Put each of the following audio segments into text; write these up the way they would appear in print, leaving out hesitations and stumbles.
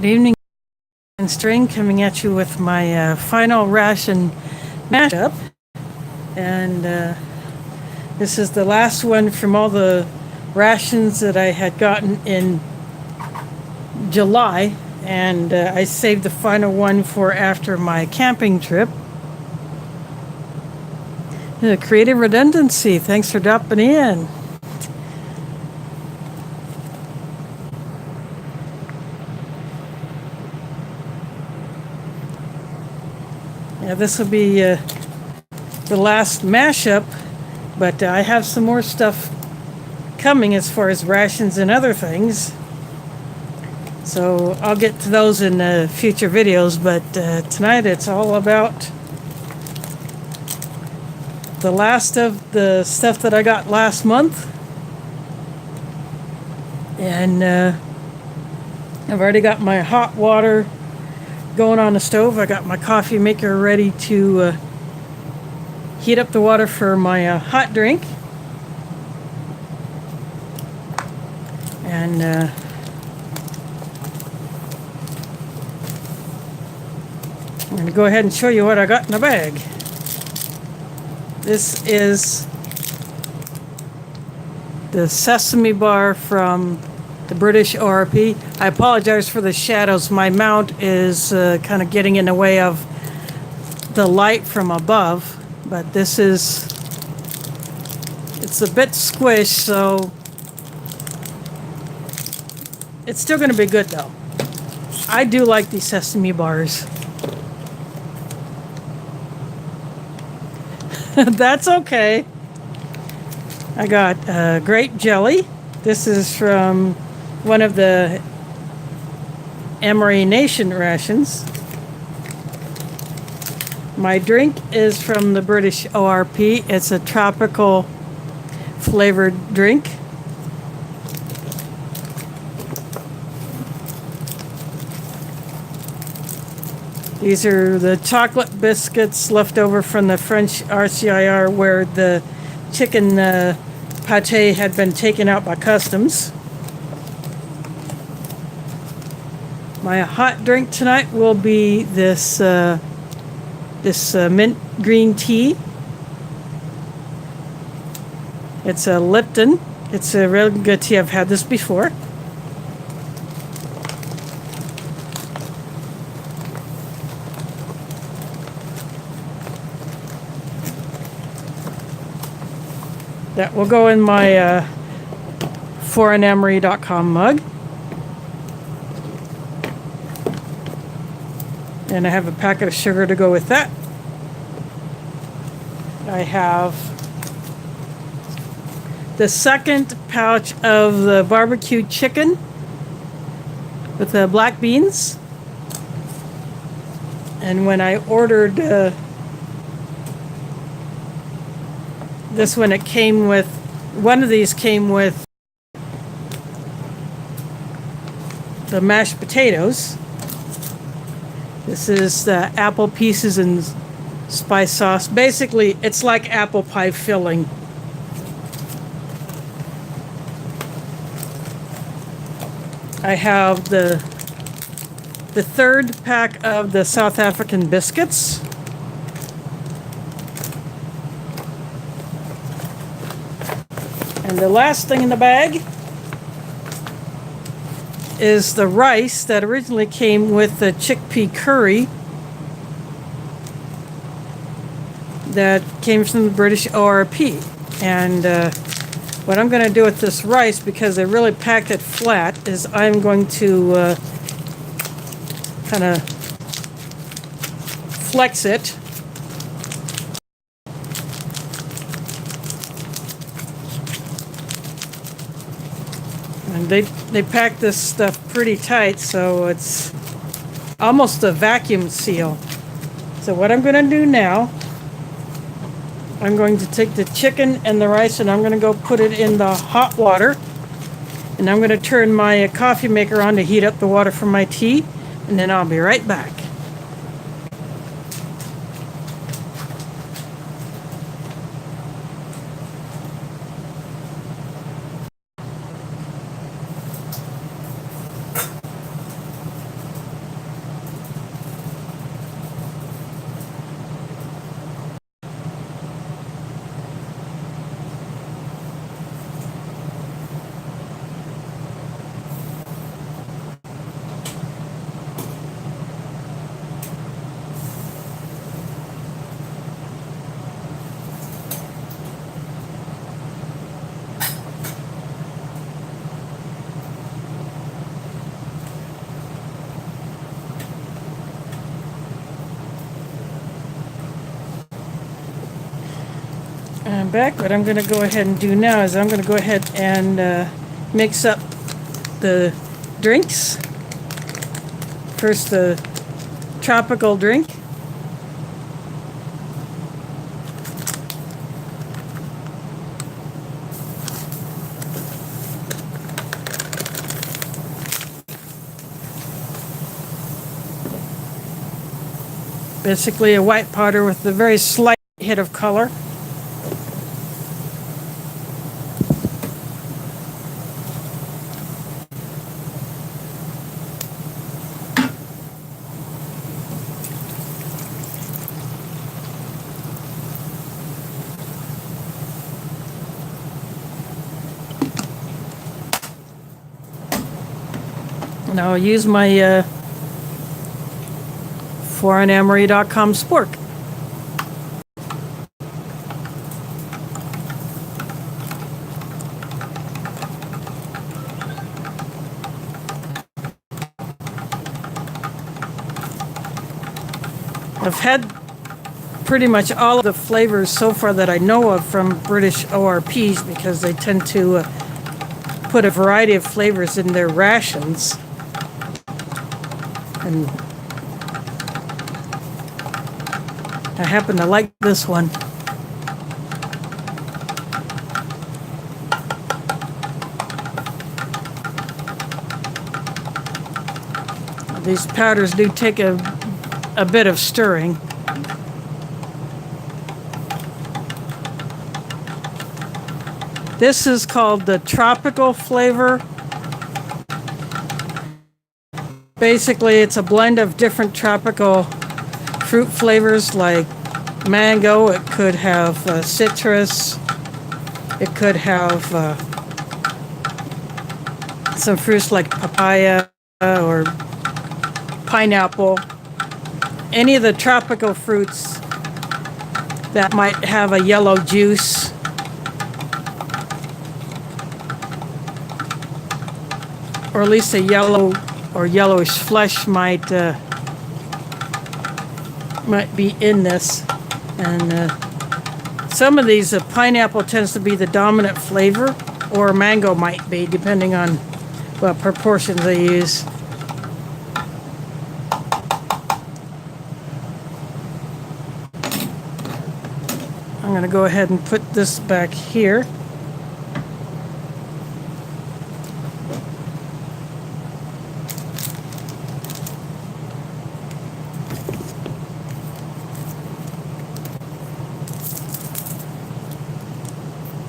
Good evening, and String coming at you with my final ration mashup. And this is the last one from all the rations that I had gotten in July. And I saved the final one for after my camping trip. Creative Redundancy, thanks for dropping in. Yeah, this will be the last mashup, but I have some more stuff coming as far as rations and other things. So I'll get to those in future videos, but tonight it's all about the last of the stuff that I got last month. And I've already got my hot water going on the stove. I got my coffee maker ready to heat up the water for my hot drink. And I'm going to go ahead and show you what I got in the bag. This is the sesame bar from the British ORP. I apologize for the shadows. My mount is kind of getting in the way of the light from above, but it's a bit squished, so it's still going to be good though. I do like these sesame bars. That's okay. I got grape jelly. This is from one of the Ration rations. My drink is from the British ORP. It's a tropical flavored drink. These are the chocolate biscuits left over from the French RCIR, where the chicken pate had been taken out by customs. My hot drink tonight will be this mint green tea. It's a Lipton. It's a real good tea. I've had this before. That will go in my foreignemery.com mug. And I have a packet of sugar to go with that. I have the second pouch of the barbecue chicken with the black beans. And when I ordered this one, it came with, one of these came with the mashed potatoes. This is the apple pieces and spice sauce. Basically, it's like apple pie filling. I have the third pack of the South African biscuits. And the last thing in the bag is the rice that originally came with the chickpea curry that came from the British ORP. And what I'm going to do with this rice, because they really packed it flat, is I'm going to kind of flex it. And they pack this stuff pretty tight, so it's almost a vacuum seal. So what I'm going to do now, I'm going to take the chicken and the rice and I'm going to go put it in the hot water. And I'm going to turn my coffee maker on to heat up the water for my tea. And then I'll be right back. I'm back. What I'm going to go ahead and do now is I'm going to go ahead and mix up the drinks. First, the tropical drink. Basically a white powder with a very slight hit of color. And I'll use my foreignamory.com spork. I've had pretty much all of the flavors so far that I know of from British ORPs because they tend to put a variety of flavors in their rations. And I happen to like this one. These powders do take a bit of stirring. This is called the tropical flavor. Basically, it's a blend of different tropical fruit flavors like mango. It could have citrus. It could have some fruits like papaya or pineapple. Any of the tropical fruits that might have a yellow juice. Or at least a yellow or yellowish flesh might be in this. And some of these, pineapple tends to be the dominant flavor, or mango might be, depending on what proportions they use. I'm going to go ahead and put this back here.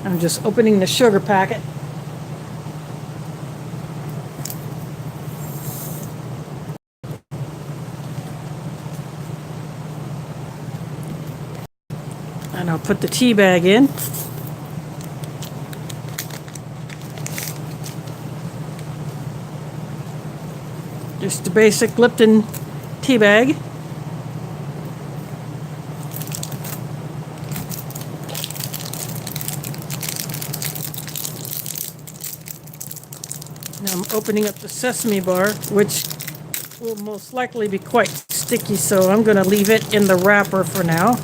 I'm just opening the sugar packet. And I'll put the tea bag in. Just a basic Lipton tea bag. Now I'm opening up the sesame bar, which will most likely be quite sticky, so I'm going to leave it in the wrapper for now.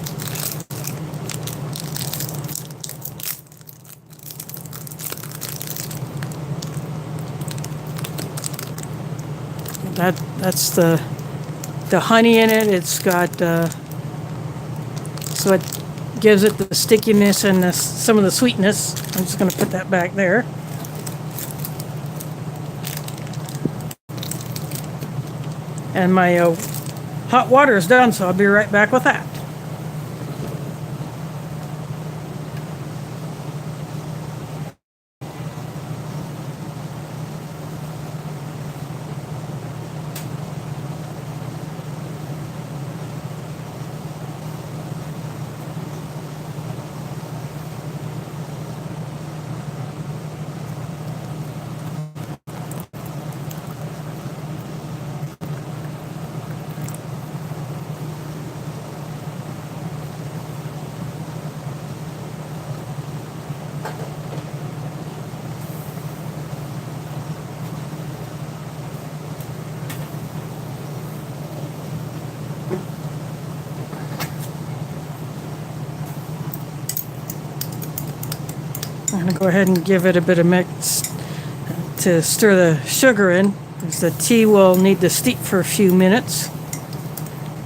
That's the honey in it. It's got so it gives it the stickiness and some of the sweetness. I'm just going to put that back there. And my hot water is done, so I'll be right back with that. I'm going to go ahead and give it a bit of mix to stir the sugar in, because the tea will need to steep for a few minutes.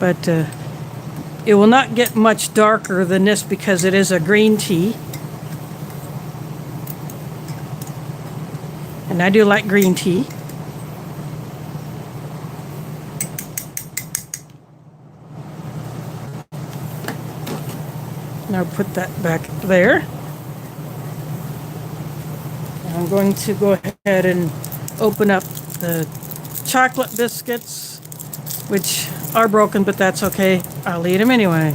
But it will not get much darker than this because it is a green tea. And I do like green tea. Now put that back there. I'm going to go ahead and open up the chocolate biscuits, which are broken, but that's okay. I'll eat them anyway.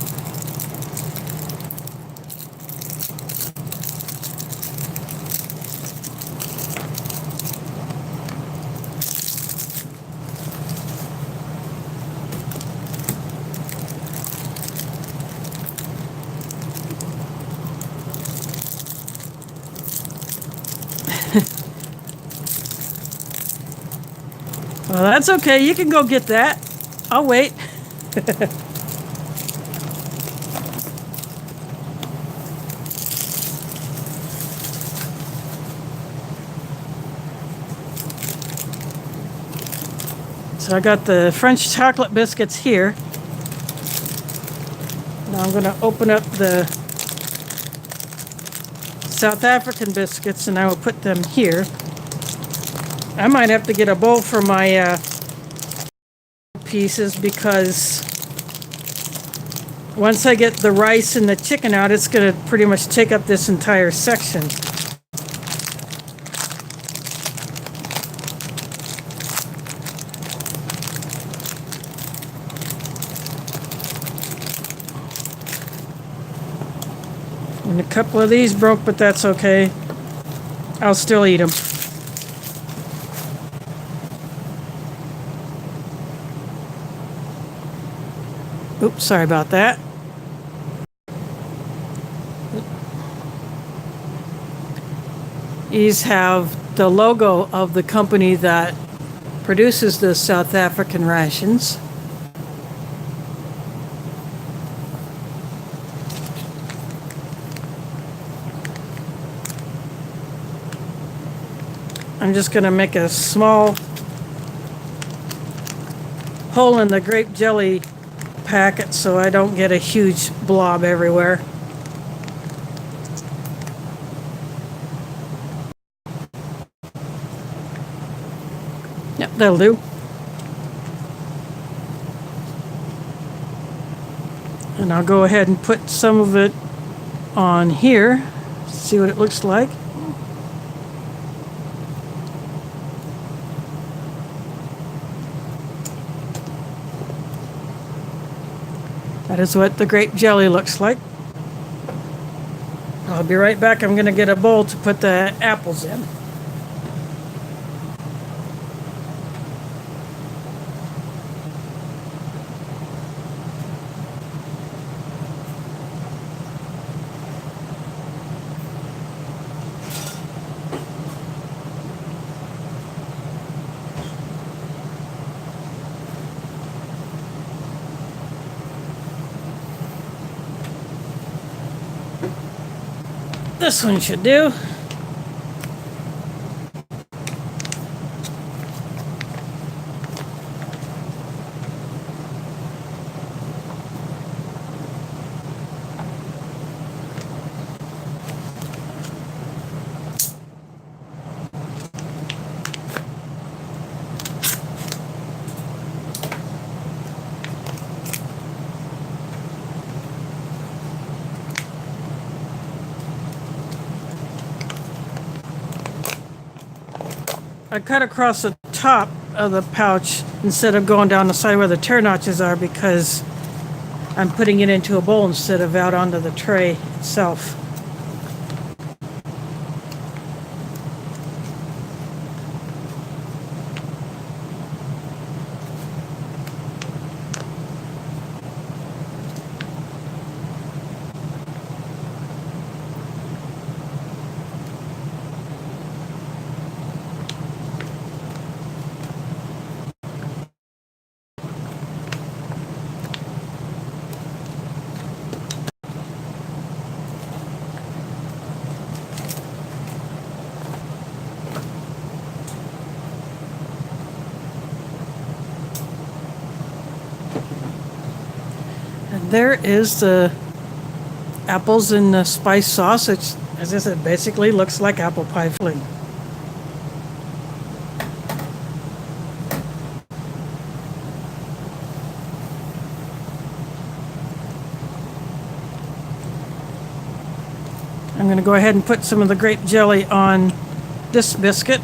Well, that's okay. You can go get that. I'll wait. So I got the French chocolate biscuits here. Now I'm going to open up the South African biscuits and I will put them here. I might have to get a bowl for my pieces because once I get the rice and the chicken out, it's going to pretty much take up this entire section. And a couple of these broke, but that's okay. I'll still eat them. Oops, sorry about that. These have the logo of the company that produces the South African rations. I'm just going to make a small hole in the grape jelly packet so I don't get a huge blob everywhere. Yep, that'll do. And I'll go ahead and put some of it on here, see what it looks like. That is what the grape jelly looks like. I'll be right back. I'm going to get a bowl to put the apples in. This one should do. I cut across the top of the pouch instead of going down the side where the tear notches are because I'm putting it into a bowl instead of out onto the tray itself. there is the apples in the spice sauce. It's, as I said, basically looks like apple pie filling. I'm going to go ahead and put some of the grape jelly on this biscuit.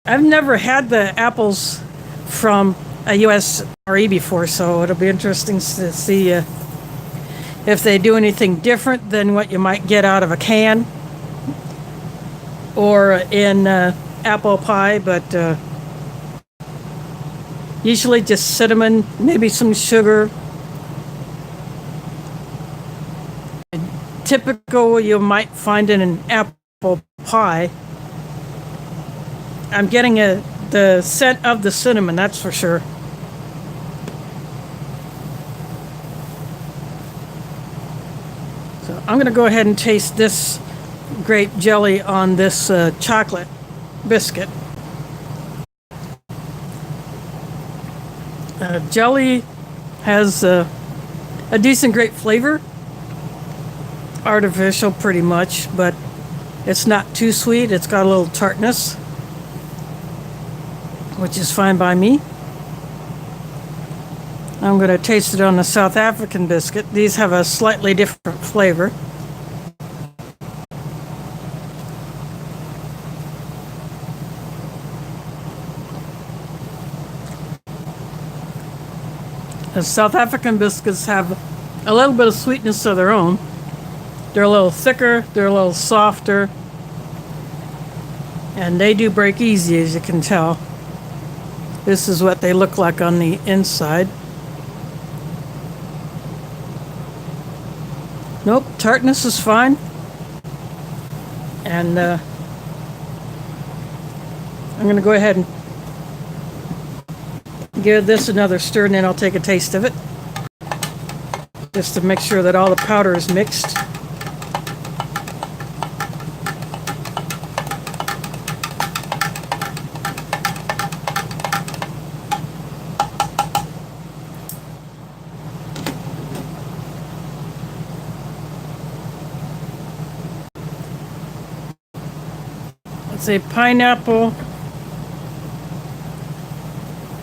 I've never had the apples from a U.S. RE before, so it'll be interesting to see if they do anything different than what you might get out of a can or in apple pie, but usually just cinnamon, maybe some sugar. Typical you might find in an apple pie. I'm getting the scent of the cinnamon, that's for sure. So I'm going to go ahead and taste this grape jelly on this chocolate biscuit. Jelly has a decent grape flavor. Artificial pretty much, but it's not too sweet. It's got a little tartness, which is fine by me. I'm going to taste it on the South African biscuit. These have a slightly different flavor. The South African biscuits have a little bit of sweetness of their own. They're a little thicker, they're a little softer, and they do break easy, as you can tell. This is what they look like on the inside. Nope, tartness is fine. And I'm going to go ahead and give this another stir, and then I'll take a taste of it, just to make sure that all the powder is mixed. Say pineapple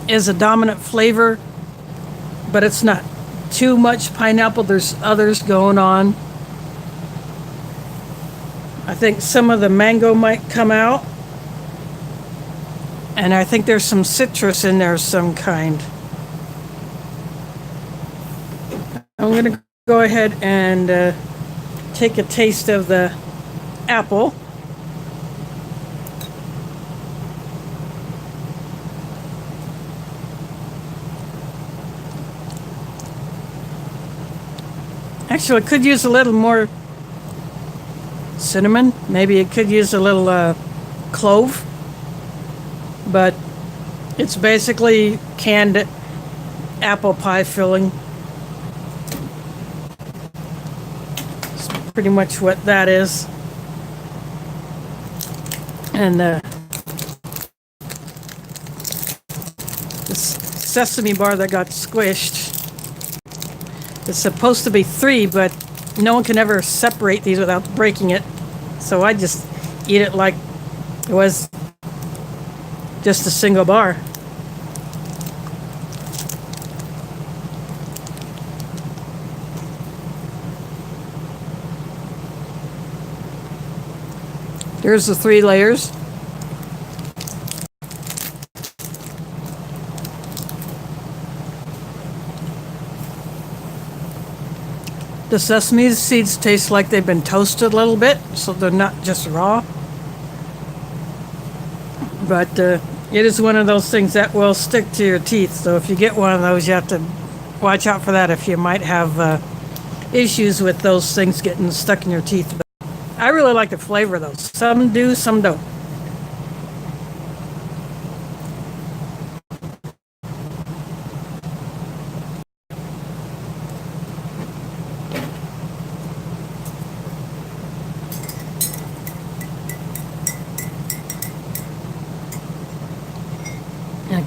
is a dominant flavor, but it's not too much pineapple. There's others going on. I think some of the mango might come out, and I think there's some citrus in there of some kind. I'm going to go ahead and take a taste of the apple. Actually, it could use a little more cinnamon. Maybe it could use a little clove. But it's basically canned apple pie filling. It's pretty much what that is. And this sesame bar that got squished. It's supposed to be 3, but no one can ever separate these without breaking it. So I just eat it like it was just a single bar. There's the 3 layers. The sesame seeds taste like they've been toasted a little bit, so they're not just raw. But it is one of those things that will stick to your teeth. So if you get one of those, you have to watch out for that if you might have issues with those things getting stuck in your teeth. But I really like the flavor of those. Some do, some don't.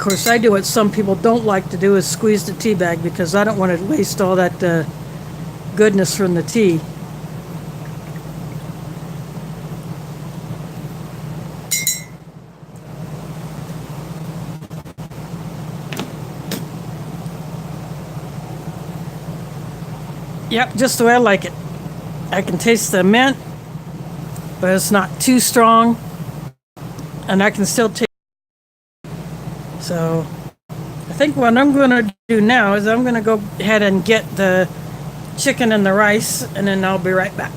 course, I do what some people don't like to do is squeeze the tea bag because I don't want to waste all that goodness from the tea. Yep, just the way I like it. I can taste the mint, but it's not too strong, and I can still taste. So I think what I'm going to do now is I'm going to go ahead and get the chicken and the rice, and then I'll be right back.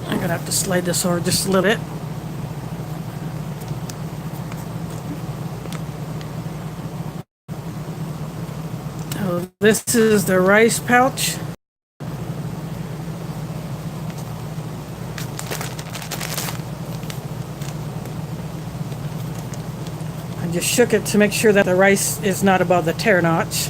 I'm going to have to slide this over just a little bit. So this is the rice pouch. I just shook it to make sure that the rice is not above the tear notch.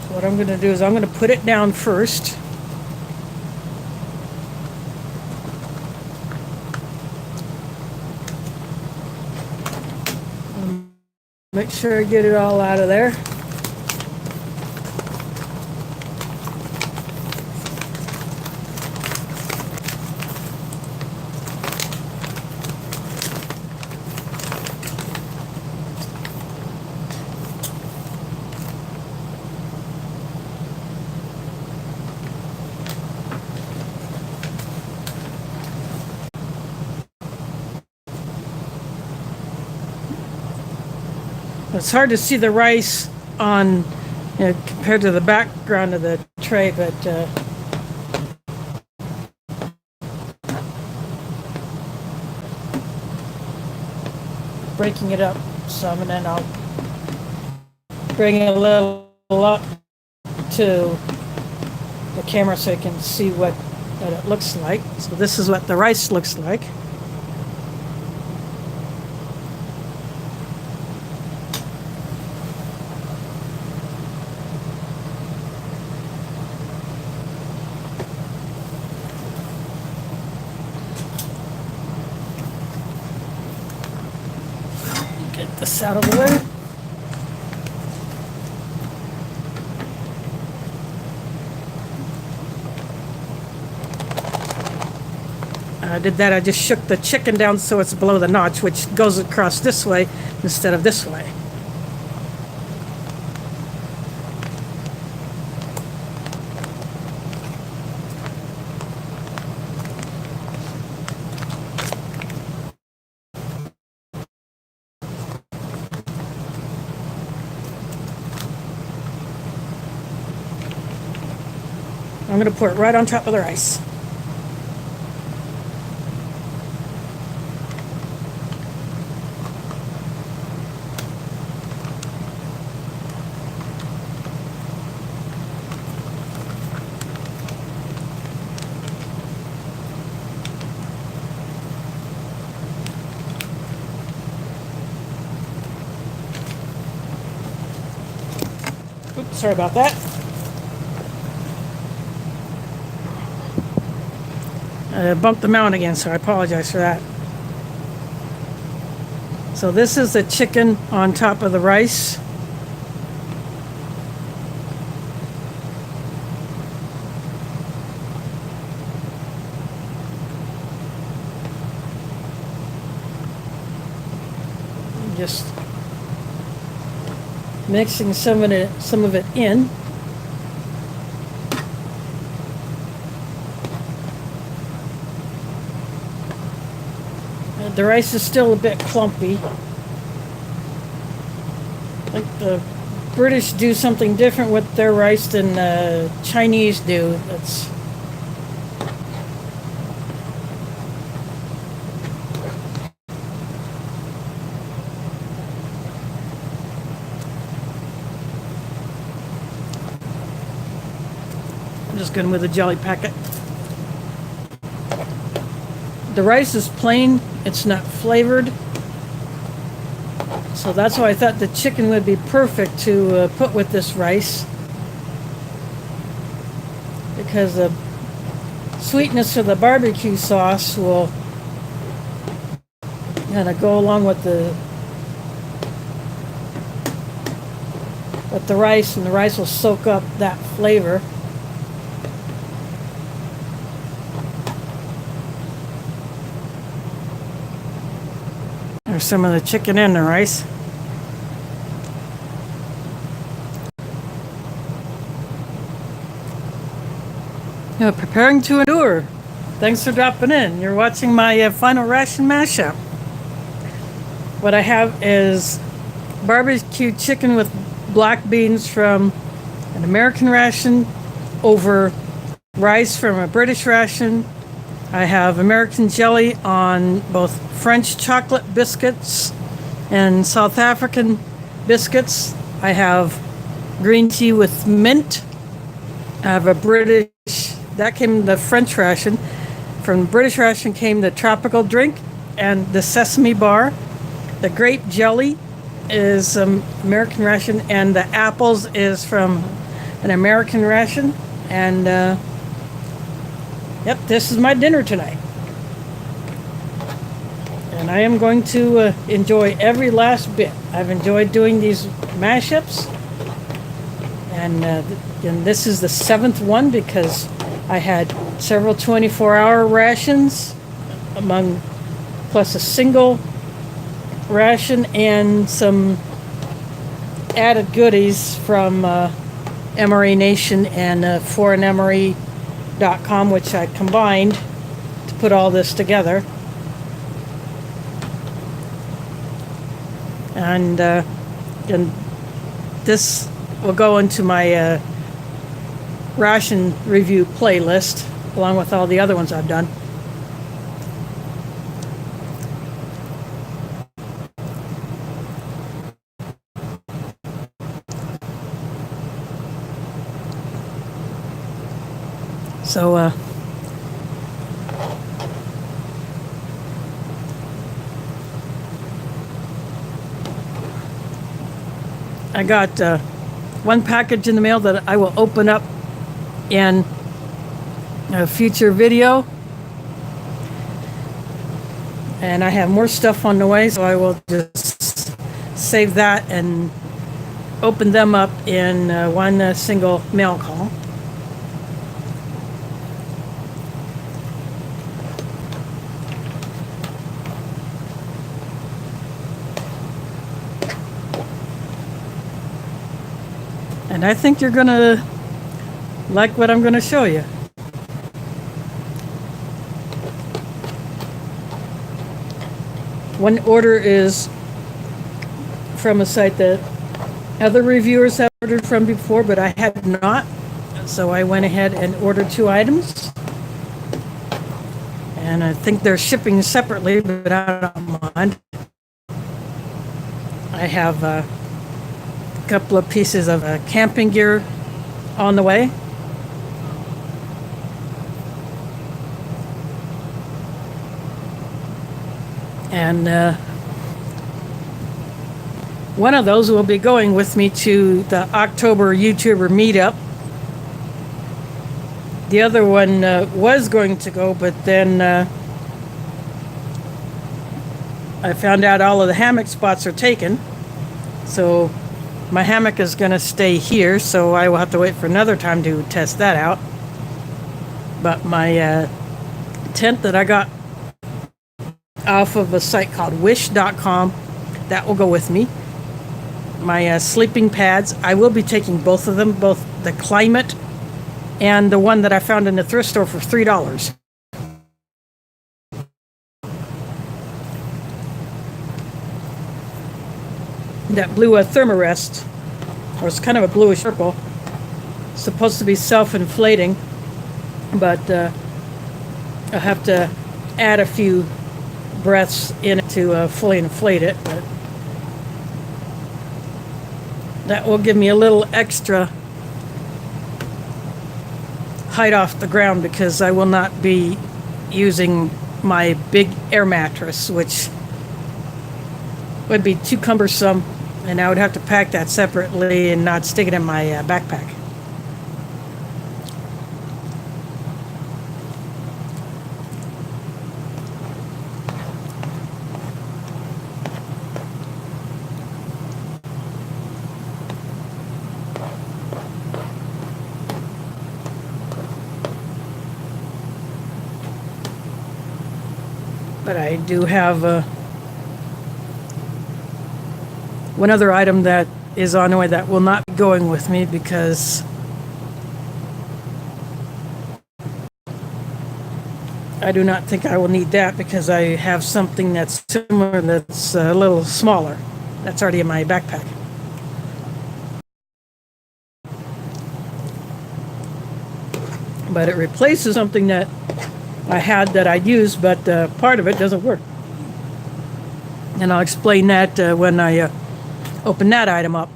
What I'm going to do is I'm going to put it down first. Make sure I get it all out of there. It's hard to see the rice on, compared to the background of the tray, but breaking it up some, and then I'll bring it a little up to the camera so you can see what it looks like. So this is what the rice looks like. This out of the way. I did that. I just shook the chicken down so it's below the notch, which goes across this way instead of this way. I'm going to pour it right on top of the rice. Oops, sorry about that. I bumped the mount again, so I apologize for that. So this is the chicken on top of the rice. Just mixing some of it in. The rice is still a bit clumpy. Like the British do something different with their rice than the Chinese do. That's I'm just going with a jelly packet. The rice is plain, it's not flavored. So that's why I thought the chicken would be perfect to put with this rice. Because the sweetness of the barbecue sauce will kind of go along with the rice, and the rice will soak up that flavor. There's some of the chicken in the rice. Preparing to endure. Thanks for dropping in. You're watching my final ration mashup. What I have is barbecue chicken with black beans from an American ration over rice from a British ration. I have American jelly on both French chocolate biscuits and South African biscuits. I have green tea with mint. I have a British, that came the French ration. From the British ration came the tropical drink and the sesame bar. The grape jelly is American ration, and the apples is from an American ration. And yep, this is my dinner tonight. And I am going to enjoy every last bit. I've enjoyed doing these mashups. And this is the 7th one because I had several 24-hour rations plus a single ration and some added goodies from MRE Nation and foreignMRE.com, which I combined to put all this together. And this will go into my ration review playlist along with all the other ones I've done. So I got one package in the mail that I will open up in a future video. And I have more stuff on the way, so I will just save that and open them up in one single mail call. And I think you're going to like what I'm going to show you. One order is from a site that other reviewers have ordered from before, but I had not. So I went ahead and ordered 2 items. And I think they're shipping separately, but I don't mind. I have a couple of pieces of camping gear on the way. And one of those will be going with me to the October YouTuber meetup. The other one was going to go, but then I found out all of the hammock spots are taken. So my hammock is going to stay here, so I will have to wait for another time to test that out. But my tent that I got off of a site called wish.com, that will go with me. My sleeping pads, I will be taking both of them, both the Climate and the one that I found in the thrift store for $3. That blue Thermarest, or it's kind of a bluish purple, supposed to be self-inflating, but I'll have to add a few breaths in it to fully inflate it. But that will give me a little extra height off the ground, because I will not be using my big air mattress, which would be too cumbersome, and I would have to pack that separately and not stick it in my backpack. But I do have one other item that is on the way that will not be going with me, because I do not think I will need that, because I have something that's similar that's a little smaller. That's already in my backpack. But it replaces something that I had that I used, but part of it doesn't work. And I'll explain that when I open that item up.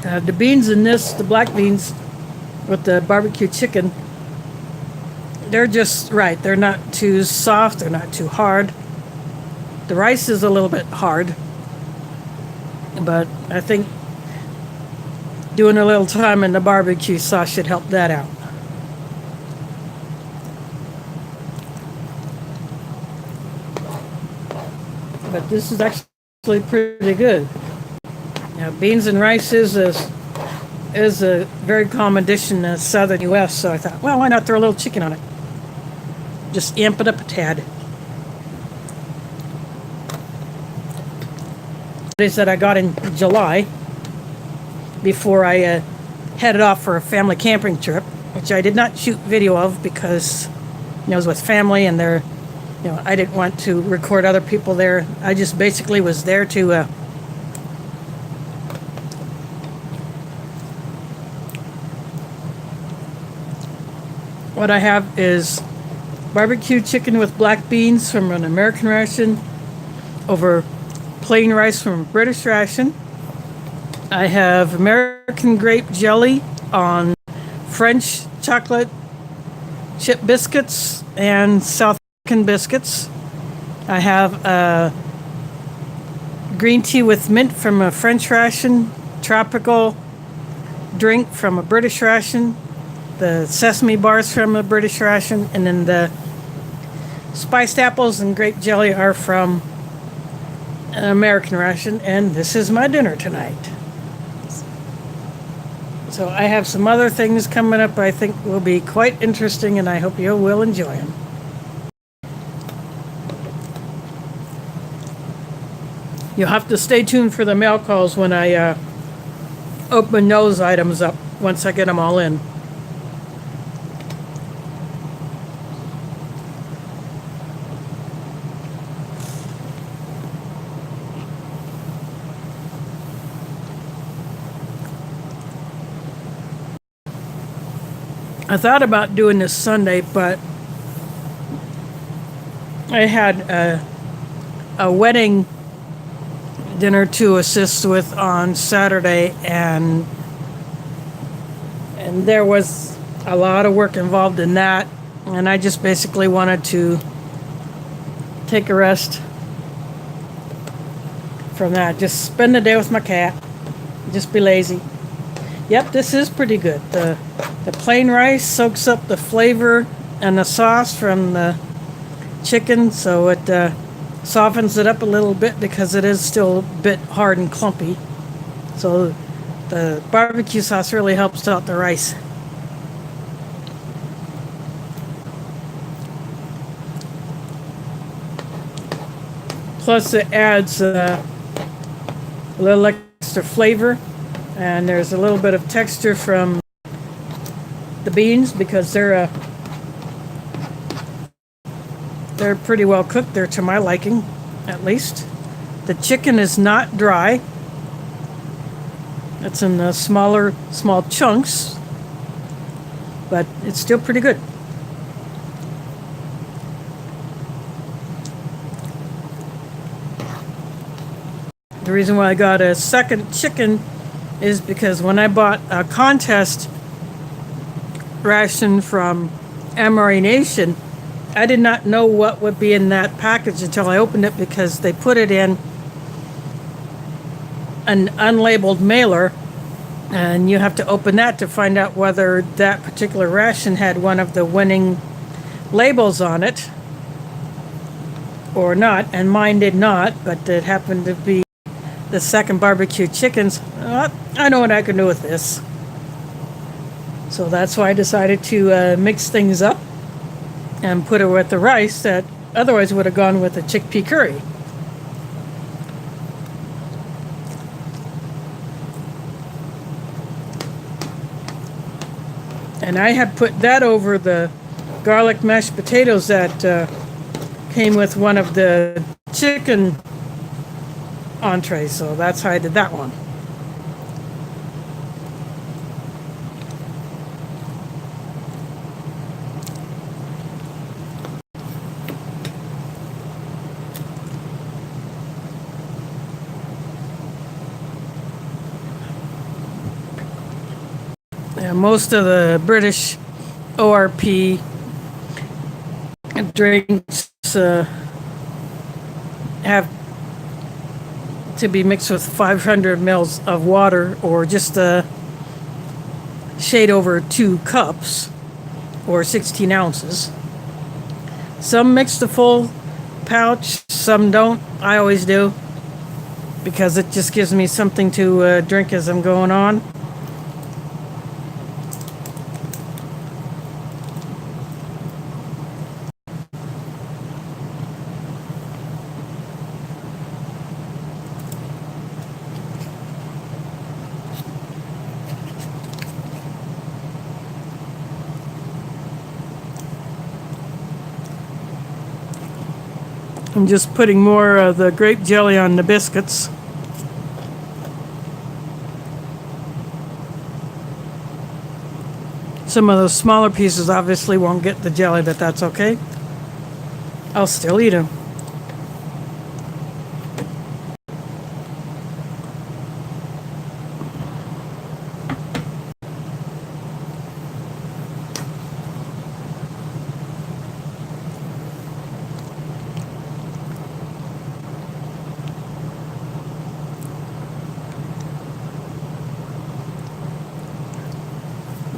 The beans in this, the black beans with the barbecue chicken, they're just right. They're not too soft, they're not too hard. The rice is a little bit hard, but I think doing a little time in the barbecue sauce should help that out. But this is actually pretty good. Now, beans and rice is a very common dish in the southern U.S., so I thought, well, why not throw a little chicken on it? Just amp it up a tad. Days that I got in July, before I headed off for a family camping trip, which I did not shoot video of because it was with family, and I didn't want to record other people there. I just basically was there to what I have is barbecue chicken with black beans from an American Ration over plain rice from British Ration. I have American grape jelly on French chocolate chip biscuits and South African biscuits. I have green tea with mint from a French Ration, tropical drink from a British Ration, the sesame bars from a British Ration, and then the spiced apples and grape jelly are from an American Ration, and this is my dinner tonight. So I have some other things coming up I think will be quite interesting, and I hope you will enjoy them. You'll have to stay tuned for the mail calls when I open those items up once I get them all in. I thought about doing this Sunday, but I had a wedding dinner to assist with on Saturday, and there was a lot of work involved in that, and I just basically wanted to take a rest from that. Just spend the day with my cat. Just be lazy. Yep, this is pretty good. The plain rice soaks up the flavor and the sauce from the chicken, so it softens it up a little bit because it is still a bit hard and clumpy. So the barbecue sauce really helps out the rice. Plus it adds a little extra flavor, and there's a little bit of texture from the beans because they're pretty well cooked. They're to my liking, at least. The chicken is not dry. It's in the small chunks, but it's still pretty good. The reason why I got a second chicken is because when I bought a contest ration from Ration, I did not know what would be in that package until I opened it, because they put it in an unlabeled mailer, and you have to open that to find out whether that particular ration had one of the winning labels on it or not, and mine did not, but it happened to be the second barbecue chickens. I know what I can do with this. So that's why I decided to mix things up and put it with the rice that otherwise would have gone with a chickpea curry. And I had put that over the garlic mashed potatoes that came with one of the chicken entrees, so that's how I did that one. Yeah, most of the British ORP drinks have to be mixed with 500 mils of water, or just a shade over 2 cups, or 16 ounces. Some mix the full pouch, some don't. I always do, because it just gives me something to drink as I'm going on. I'm just putting more of the grape jelly on the biscuits. Some of those smaller pieces obviously won't get the jelly, but that's okay. I'll still eat them.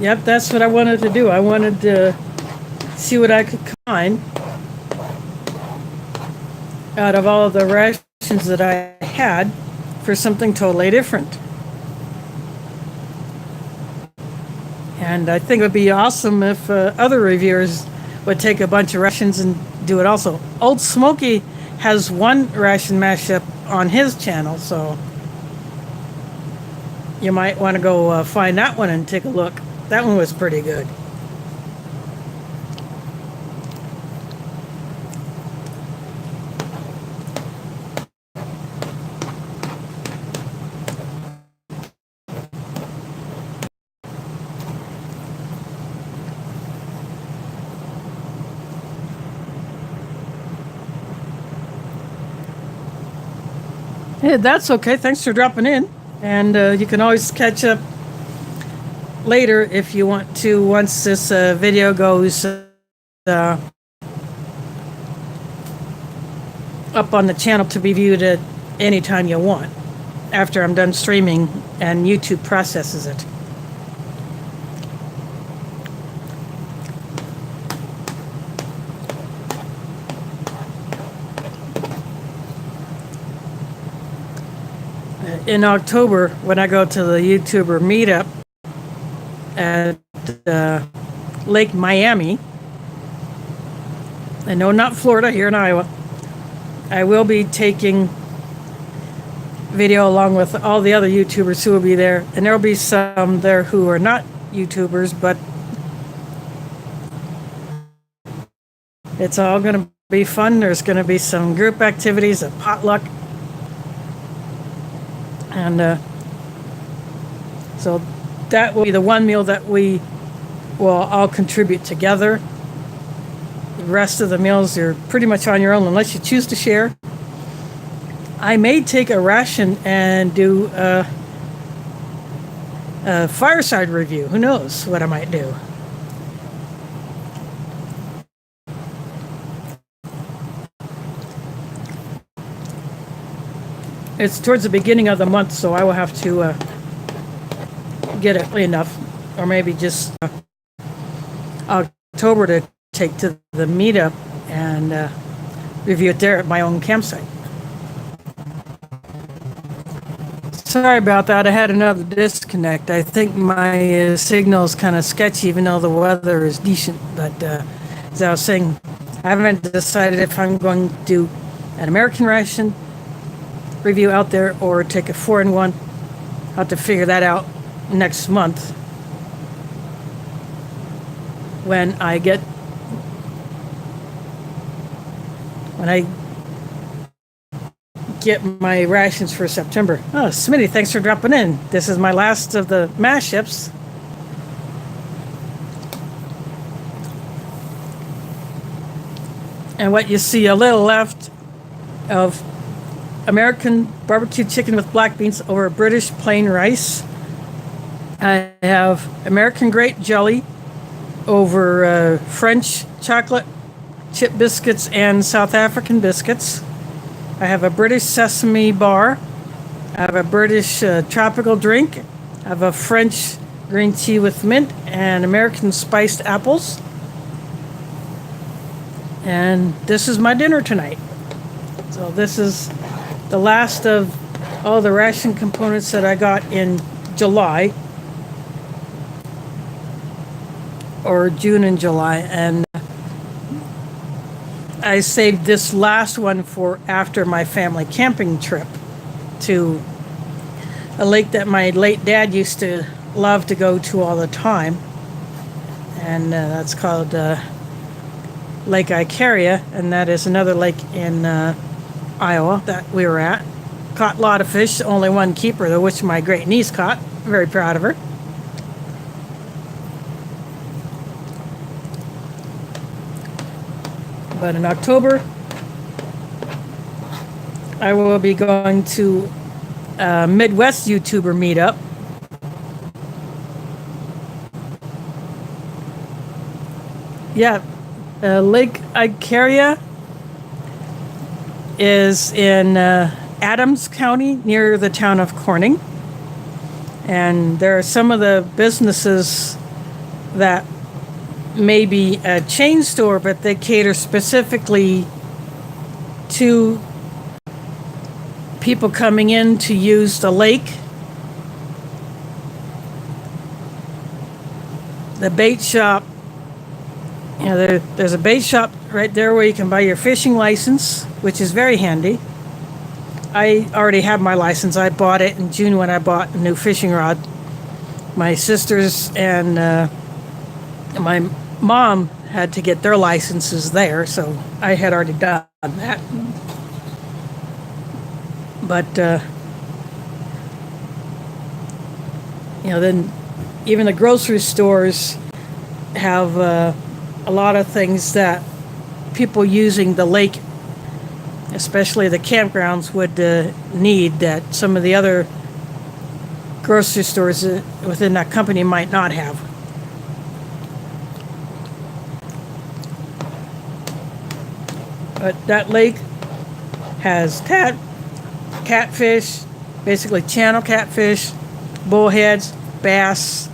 Yep, that's what I wanted to do. I wanted to see what I could find out of all of the rations that I had for something totally different. And I think it would be awesome if other reviewers would take a bunch of rations and do it also. Old Smokey has one ration mashup on his channel, so you might want to go find that one and take a look. That one was pretty good. Hey, that's okay. Thanks for dropping in. And you can always catch up later if you want to, once this video goes up on the channel to be viewed at anytime you want after I'm done streaming and YouTube processes it. In October, when I go to the YouTuber meetup at Lake Miami, and no, not Florida, here in Iowa, I will be taking video along with all the other YouTubers who will be there. And there will be some there who are not YouTubers, but it's all going to be fun. There's going to be some group activities, a potluck. And so that will be the one meal that we will all contribute together. The rest of the meals, you're pretty much on your own unless you choose to share. I may take a ration and do a fireside review. Who knows what I might do. It's towards the beginning of the month, so I will have to get it enough, or maybe just October to take to the meetup and review it there at my own campsite. Sorry about that. I had another disconnect. I think my signal is kind of sketchy, even though the weather is decent. But as I was saying, I haven't decided if I'm going to do an American ration review out there or take a foreign one. I'll have to figure that out next month when I get my rations for September. Oh, Smitty, thanks for dropping in. This is my last of the mashups. And what you see a little left of American barbecue chicken with black beans over British plain rice. I have American grape jelly over French chocolate chip biscuits and South African biscuits. I have a British sesame bar. I have a British tropical drink. I have a French green tea with mint and American spiced apples. And this is my dinner tonight. So this is the last of all the ration components that I got in July, or June and July, and I saved this last one for after my family camping trip to a lake that my late dad used to love to go to all the time, and that's called Lake Icaria, and that is another lake in Iowa that we were at. Caught a lot of fish, only one keeper though, which my great niece caught. Very proud of her. But in October, I will be going to a Midwest YouTuber meetup. Yeah, Lake Icaria is in Adams County near the town of Corning. And there are some of the businesses that may be a chain store, but they cater specifically to people coming in to use the lake. The bait shop, you know, there's a bait shop right there where you can buy your fishing license, which is very handy. I already have my license. I bought it in June when I bought a new fishing rod. My sisters and my mom had to get their licenses there, so I had already done that. But, you know, then even the grocery stores have a lot of things that people using the lake, especially the campgrounds, would need that some of the other grocery stores within that company might not have. But that lake has catfish, basically channel catfish, bullheads, bass.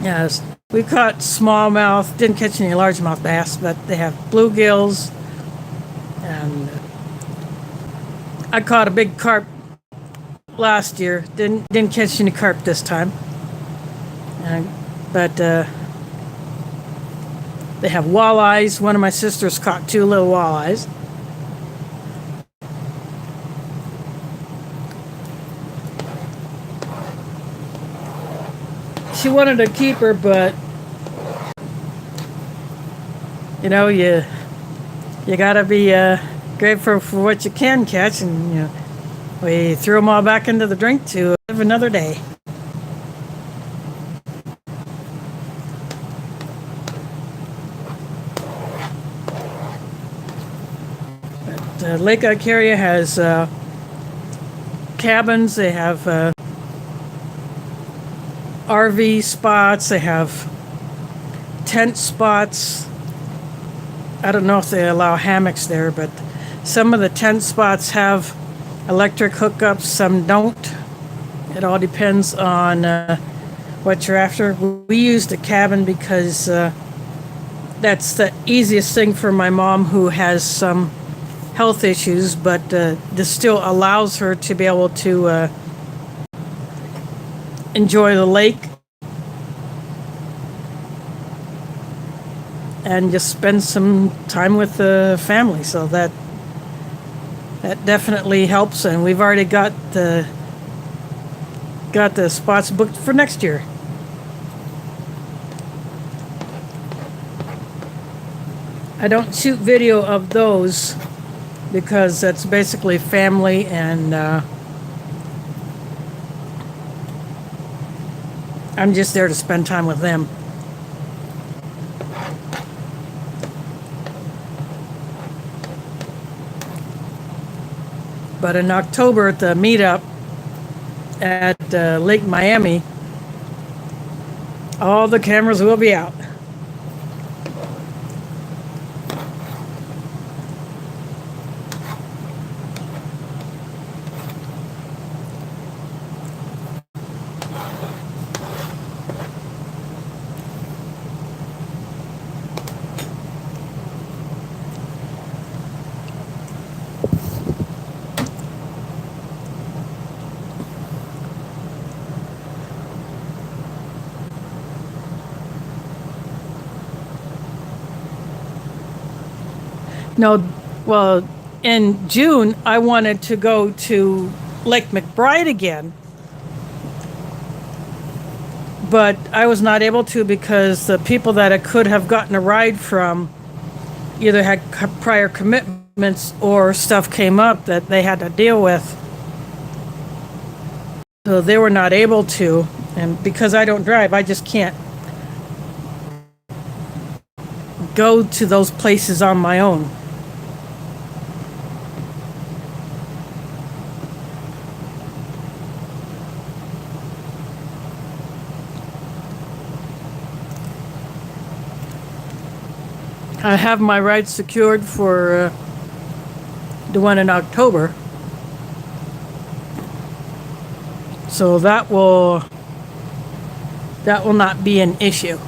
Yes, we caught smallmouth, didn't catch any largemouth bass, but they have bluegills. And I caught a big carp last year. Didn't catch any carp this time. But they have walleyes. One of my sisters caught 2 little walleyes. She wanted a keeper, but you know, you gotta be grateful for what you can catch, and you know, we threw them all back into the drink to live another day. But Lake Icaria has cabins. They have RV spots. They have tent spots. I don't know if they allow hammocks there, but some of the tent spots have electric hookups, some don't. It all depends on what you're after. We used a cabin because that's the easiest thing for my mom, who has some health issues, but this still allows her to be able to enjoy the lake and just spend some time with the family. So that definitely helps, and we've already got the spots booked for next year. I don't shoot video of those because that's basically family, and I'm just there to spend time with them. But in October at the meetup at Lake Miami, all the cameras will be out. No, well, in June, I wanted to go to Lake McBride again, but I was not able to because the people that I could have gotten a ride from either had prior commitments or stuff came up that they had to deal with. So they were not able to, and because I don't drive, I just can't go to those places on my own. I have my ride secured for the one in October. So that will not be an issue.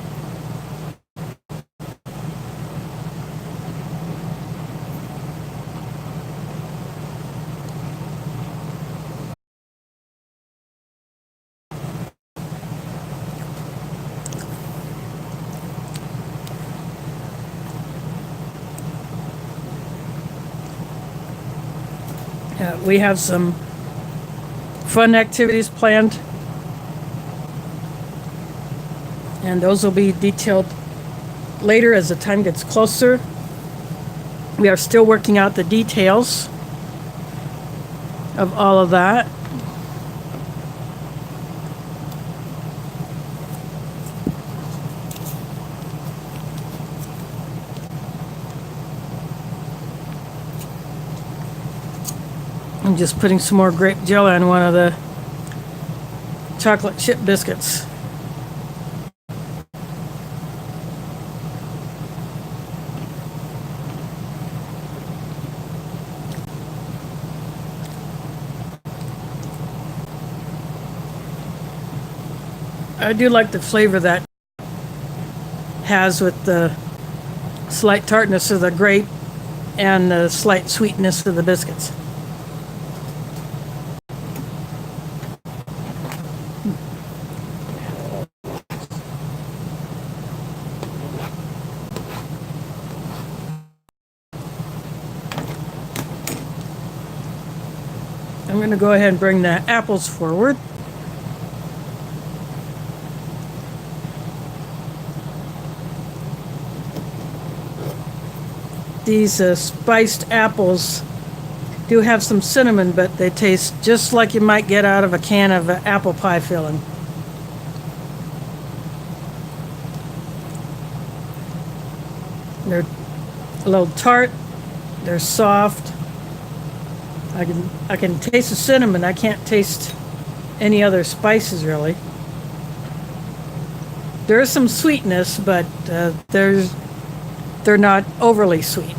We have some fun activities planned, and those will be detailed later as the time gets closer. We are still working out the details of all of that. I'm just putting some more grape jelly on one of the chocolate chip biscuits. I do like the flavor that has with the slight tartness of the grape and the slight sweetness of the biscuits. I'm going to go ahead and bring the apples forward. These spiced apples do have some cinnamon, but they taste just like you might get out of a can of apple pie filling. They're a little tart, they're soft. I can taste the cinnamon. I can't taste any other spices really. There is some sweetness, but they're not overly sweet.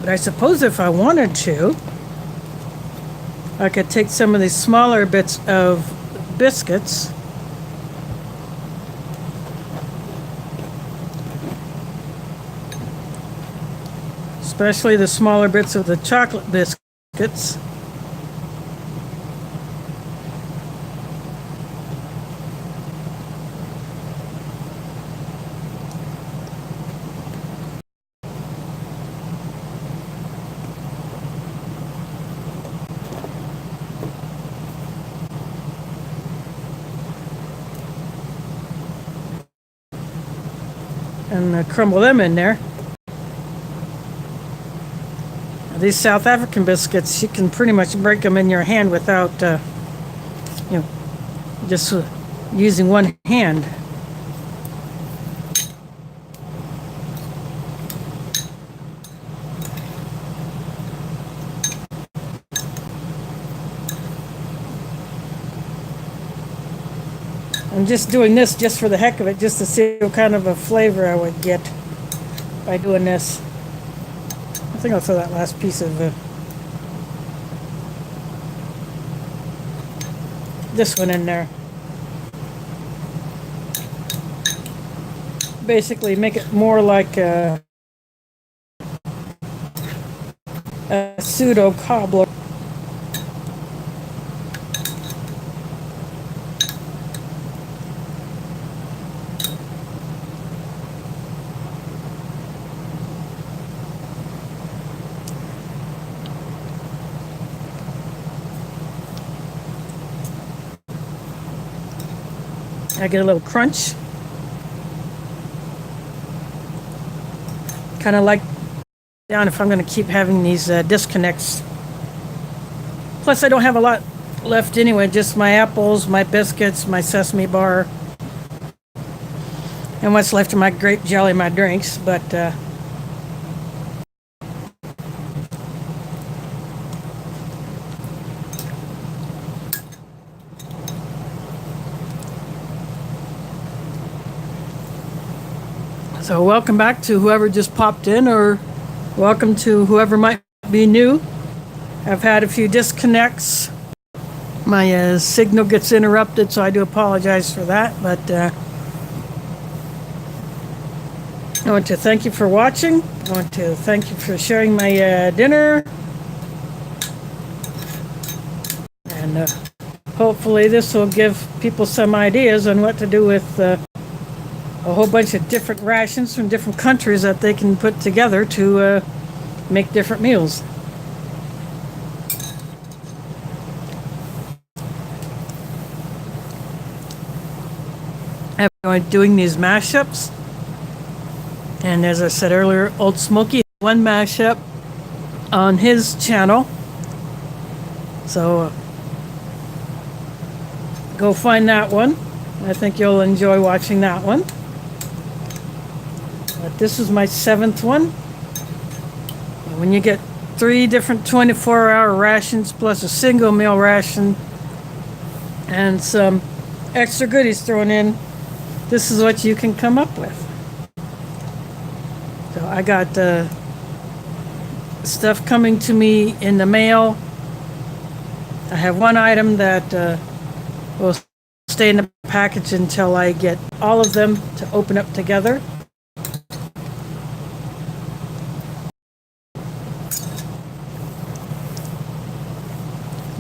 But I suppose if I wanted to, I could take some of these smaller bits of biscuits especially the smaller bits of the chocolate biscuits, and crumble them in there. These South African biscuits, you can pretty much break them in your hand without, just using one hand. I'm just doing this just for the heck of it, just to see what kind of a flavor I would get by doing this. I think I'll throw that last piece of this one in there. Basically make it more like a pseudo cobbler. I get a little crunch. Kind of like down if I'm going to keep having these disconnects. Plus I don't have a lot left anyway, just my apples, my biscuits, my sesame bar, and what's left of my grape jelly, my drinks, but so welcome back to whoever just popped in, or welcome to whoever might be new. I've had a few disconnects. My signal gets interrupted, so I do apologize for that. But I want to thank you for watching. I want to thank you for sharing my dinner. And hopefully this will give people some ideas on what to do with a whole bunch of different rations from different countries that they can put together to make different meals. I've been doing these mashups, and as I said earlier, Old Smoky has one mashup on his channel, so go find that one. I think you'll enjoy watching that one. But this is my 7th one. When you get 3 different 24-hour rations plus a single meal ration and some extra goodies thrown in, this is what you can come up with. I got stuff coming to me in the mail. I have one item that will stay in the package until I get all of them to open up together.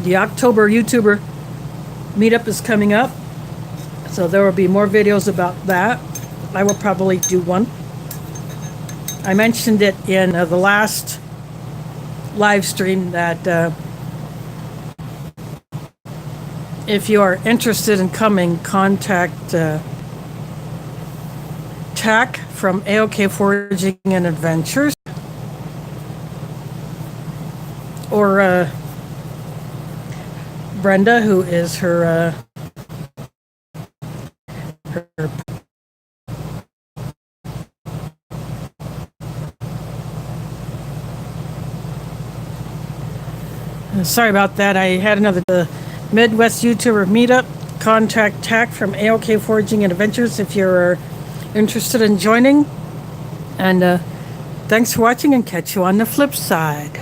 The October YouTuber meetup is coming up, so there will be more videos about that. I will probably do one. I mentioned it in the last live stream that if you are interested in coming, contact Tack from AOK Foraging and Adventures, or Brenda, who is her sorry about that. I had another Midwest YouTuber meetup. Contact Tack from AOK Foraging and Adventures if you're interested in joining. And thanks for watching, and catch you on the flip side.